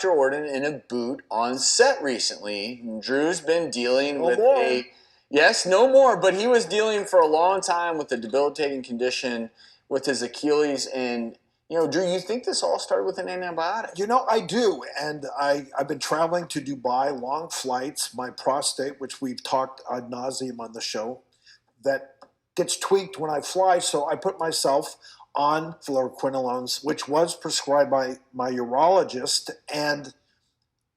Ordon in a boot on set recently. Drew's been dealing with a no more, but he was dealing for a long time with a debilitating condition with his Achilles. And Drew, you think this all started with an antibiotic? I do, and I've been traveling to Dubai, long flights. My prostate, which we've talked ad nauseum on the show, that gets tweaked when I fly, so I put myself on fluoroquinolones, which was prescribed by my urologist. And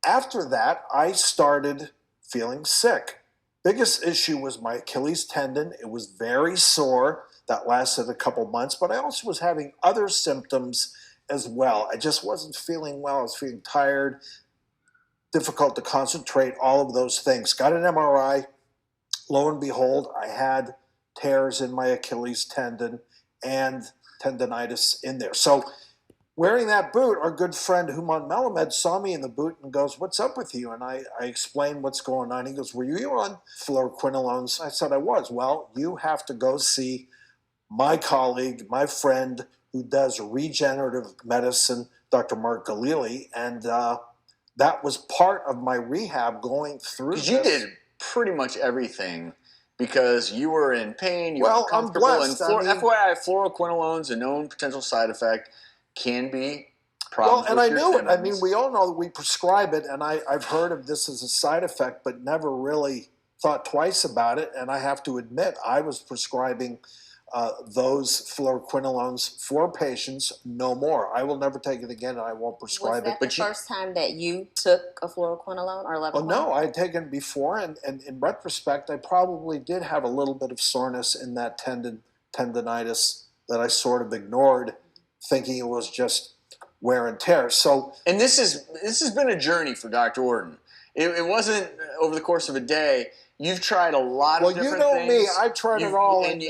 after that, I started feeling sick. Biggest issue was my Achilles tendon. It was very sore. That lasted a couple months, but I also was having other symptoms as well. I just wasn't feeling well. I was feeling tired, difficult to concentrate, all of those things. Got an MRI. Lo and behold, I had tears in my Achilles tendon and tendinitis in there. So wearing that boot, our good friend Human Melamed saw me in the boot and goes, "What's up with you?" And I explained what's going on. He goes, "Were you on fluoroquinolones?" I said, "I was." "Well, you have to go see my colleague, my friend who does regenerative medicine, Dr. Mark Ghalili." And that was part of my rehab going through this. You did pretty much everything because you were in pain, you were uncomfortable. I'm blessed. FYI, fluoroquinolones, a known potential side effect, can be problems with your I knew tendons. it. I mean, we all know that we prescribe it, and I've heard of this as a side effect, but never really thought twice about it. And I have to admit, I was prescribing those fluoroquinolones for patients, no more. I will never take it again, and I won't prescribe it. Was that the first time that you took a fluoroquinolone or levoquinolone? Oh, no, I had taken it before, and in retrospect, I probably did have a little bit of soreness in that tendinitis that I sort of ignored, thinking it was just wear and tear. So, and this has been a journey for Dr. Ordon. It wasn't over the course of a day. You've tried a lot of different things. Well, you know me. I tried it all. And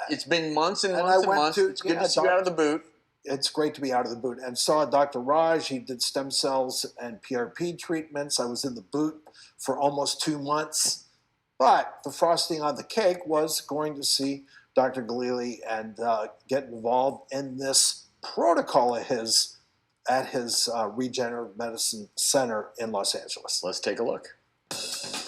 it's been months and months and months. It's good to see you out of the boot. It's great to be out of the boot. And saw Dr. Raj. He did stem cells and PRP treatments. I was in the boot for almost 2 months. But the frosting on the cake was going to see Dr. Ghalili and get involved in this protocol of his at his Regenerative Medicine Center in Los Angeles. Let's take a look.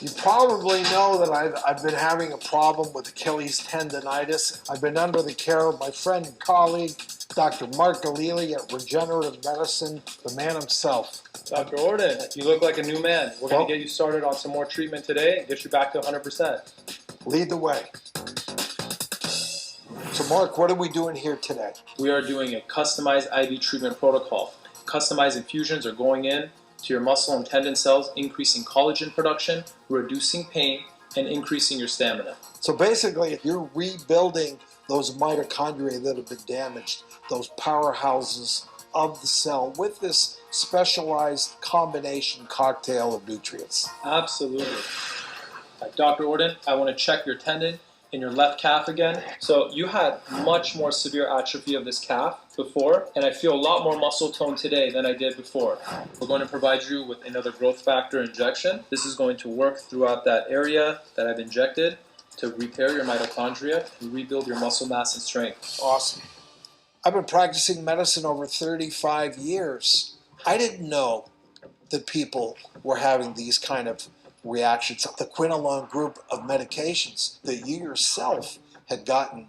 You probably know that I've been having a problem with Achilles tendinitis. I've been under the care of my friend and colleague, Dr. Mark Ghalili at Regenerative Medicine, the man himself. Dr. Ordon, you look like a new man. We're going to get you started on some more treatment today and get you back to 100%. Lead the way. So Mark, what are we doing here today? We are doing a customized IV treatment protocol. Customized infusions are going in to your muscle and tendon cells, increasing collagen production, reducing pain, and increasing your stamina. So basically, you're rebuilding those mitochondria that have been damaged, those powerhouses of the cell, with this specialized combination cocktail of nutrients. Absolutely. Dr. Ordon, I want to check your tendon in your left calf again. So you had much more severe atrophy of this calf before, and I feel a lot more muscle tone today than I did before. We're going to provide you with another growth factor injection. This is going to work throughout that area that I've injected to repair your mitochondria and rebuild your muscle mass and strength. Awesome. I've been practicing medicine over 35 years. I didn't know that people were having these kind of reactions. The quinolone group of medications that you yourself had gotten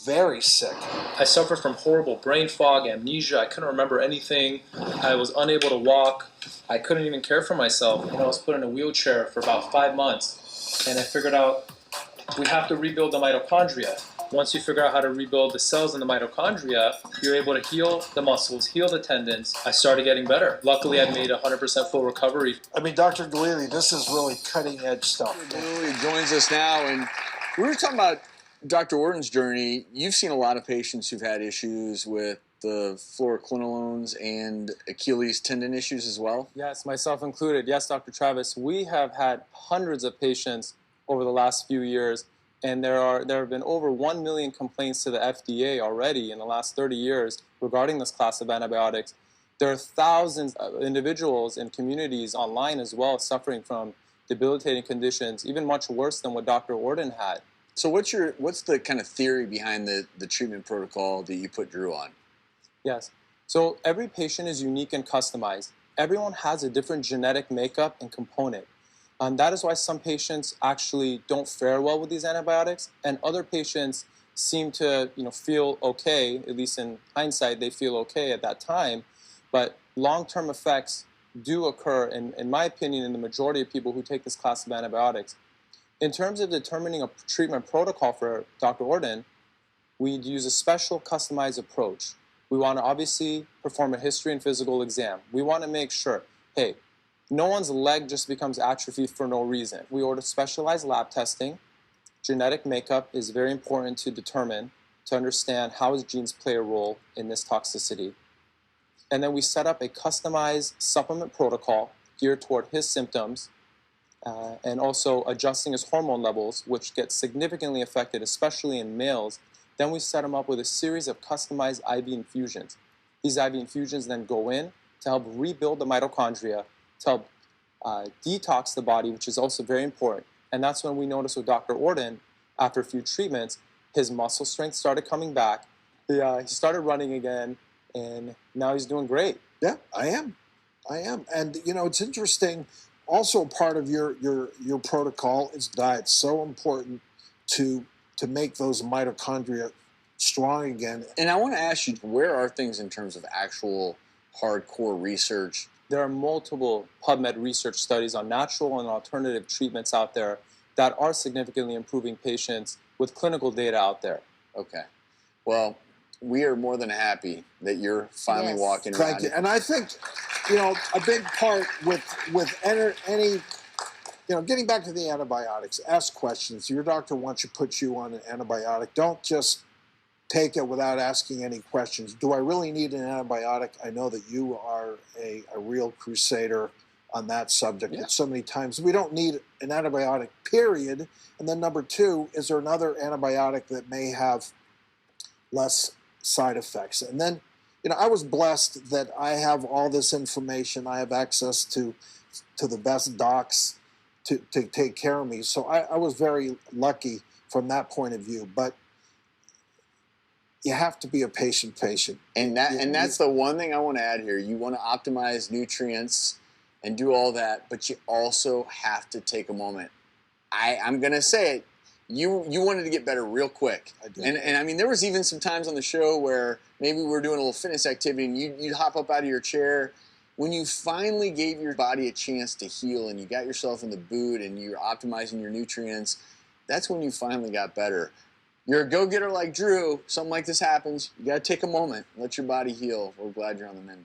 very sick. I suffered from horrible brain fog, amnesia. I couldn't remember anything. I was unable to walk. I couldn't even care for myself. And I was put in a wheelchair for about 5 months. And I figured out we have to rebuild the mitochondria. Once you figure out how to rebuild the cells in the mitochondria, you're able to heal the muscles, heal the tendons. I started getting better. Luckily, I made 100% full recovery. I mean, Dr. Ghalili, this is really cutting-edge stuff. Ghalili joins us now, and we were talking about Dr. Ordon's journey. You've seen a lot of patients who've had issues with the fluoroquinolones and Achilles tendon issues as well? Yes, myself included. Yes, Dr. Travis. We have had hundreds of patients over the last few years, and there have been over 1 million complaints to the FDA already in the last 30 years regarding this class of antibiotics. There are thousands of individuals in communities online as well suffering from debilitating conditions, even much worse than what Dr. Ordon had. So what's the kind of theory behind the treatment protocol that you put Drew on? Yes. So every patient is unique and customized. everyone has a different genetic makeup and component. That is why some patients actually don't fare well with these antibiotics, and other patients seem to feel okay, at least in hindsight, they feel okay at that time. But long-term effects do occur, in my opinion, in the majority of people who take this class of antibiotics. In terms of determining a treatment protocol for Dr. Ordon, we use a special customized approach. We want to obviously perform a history and physical exam. We want to make sure, hey, no one's leg just becomes atrophied for no reason. We order specialized lab testing. Genetic makeup is very important to determine, to understand how his genes play a role in this toxicity. And then we set up a customized supplement protocol geared toward his symptoms, and also adjusting his hormone levels, which get significantly affected, especially in males. Then we set him up with a series of customized IV infusions. These IV infusions then go in to help rebuild the mitochondria, to help detox the body, which is also very important. And that's when we noticed with Dr. Ordon, after a few treatments, his muscle strength started coming back. He started running again, and now he's doing great. Yeah, I am. And it's interesting. Also, part of your protocol is diet. So important to make those mitochondria strong again. And I want to ask you, where are things in terms of actual hardcore research? There are multiple PubMed research studies on natural and alternative treatments out there that are significantly improving patients with clinical data out there. Okay. Well, we are more than happy that you're finally Yes. walking around. Thank you. And I think, a big part with any, getting back to the antibiotics, ask questions. Your doctor wants to put you on an antibiotic. Don't just take it without asking any questions. Do I really need an antibiotic? I know that you are a real crusader on that subject. Yeah. So many times. We don't need an antibiotic, period. And then number two, is there another antibiotic that may have less side effects? And then, I was blessed that I have all this information. I have access to the best docs to take care of me. So I was very lucky from that point of view. But you have to be a patient. And that's the one thing I want to add here. You want to optimize nutrients and do all that, but you also have to take a moment. I'm going to say it. You wanted to get better real quick. I did. And I mean, there was even some times on the show where maybe we were doing a little fitness activity and you'd hop up out of your chair. When you finally gave your body a chance to heal and you got yourself in the boot and you're optimizing your nutrients, that's when you finally got better. You're a go-getter like Drew. Something like this happens. You got to take a moment. Let your body heal. We're glad you're on the mend.